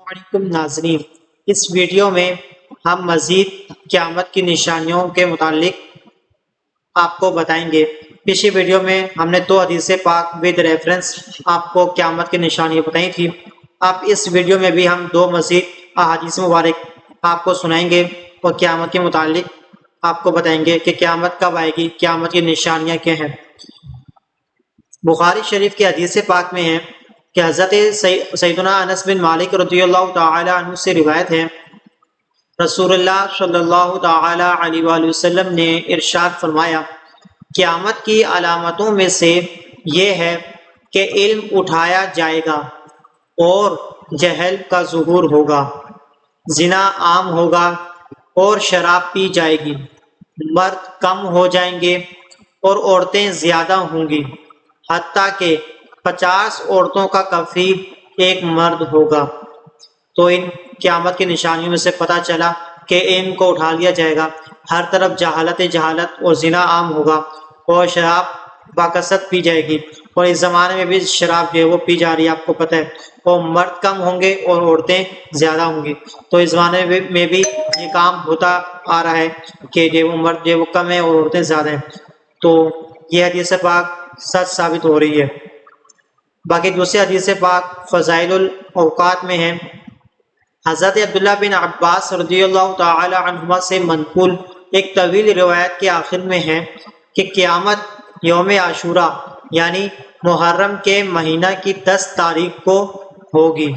علیکم ناظرین، اس ویڈیو میں ہم مزید قیامت کی نشانیوں کے متعلق آپ کو بتائیں گے۔ پچھلی ویڈیو میں ہم نے 2 حدیث پاک ود ریفرنس آپ کو قیامت کی نشانیاں بتائی تھی۔ اب اس ویڈیو میں بھی ہم 2 مزید احادیث مبارک آپ کو سنائیں گے اور قیامت کے متعلق آپ کو بتائیں گے کہ قیامت کب آئے گی، قیامت کی نشانیاں کیا ہیں۔ بخاری شریف کی حدیث پاک میں ہے کہ حضرت سیدنا انس بن مالک رضی اللہ تعالی عنہ سے روایت ہے، رسول اللہ صلی اللہ تعالی علیہ وآلہ وسلم نے ارشاد فرمایا، قیامت کی علامتوں میں سے یہ ہے کہ علم اٹھایا جائے گا اور جہل کا ظہور ہوگا، زنا عام ہوگا اور شراب پی جائے گی، مرد کم ہو جائیں گے اور عورتیں زیادہ ہوں گی، حتیٰ کہ 50 عورتوں کا کفیل ایک مرد ہوگا۔ تو ان قیامت کی نشانیوں میں سے پتہ چلا کہ علم کو اٹھا لیا جائے گا، ہر طرف جہالت اور زنا عام ہوگا اور شراب باکثرت پی جائے گی، اور اس زمانے میں بھی شراب جو ہے وہ پی جا رہی ہے، آپ کو پتہ ہے، اور مرد کم ہوں گے اور عورتیں زیادہ ہوں گی۔ تو اس زمانے میں بھی یہ کام ہوتا آ رہا ہے کہ جو وہ مرد جو وہ کم ہے اور عورتیں زیادہ ہیں، تو یہ حدیث پاک سچ ثابت ہو رہی ہے۔ باقی دوسری حدیث پاک فضائل الاوقات میں ہے، حضرت عبداللہ بن عباس رضی اللہ تعالی عنہما سے منقول ایک طویل روایت کے آخر میں ہے کہ قیامت یوم عاشورہ یعنی محرم کے مہینہ کی 10 تاریخ کو ہوگی۔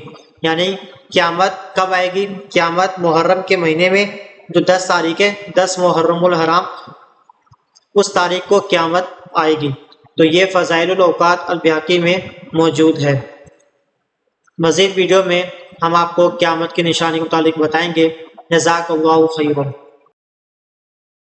یعنی قیامت کب آئے گی؟ قیامت محرم کے مہینے میں جو 10 تاریخ ہے، 10 محرم الحرام، اس تاریخ کو قیامت آئے گی۔ تو یہ فضائل الاوقات البیہقی میں موجود ہے۔ مزید ویڈیو میں ہم آپ کو قیامت کی نشانی کے متعلق بتائیں گے۔ جزاک اللہ خیرا۔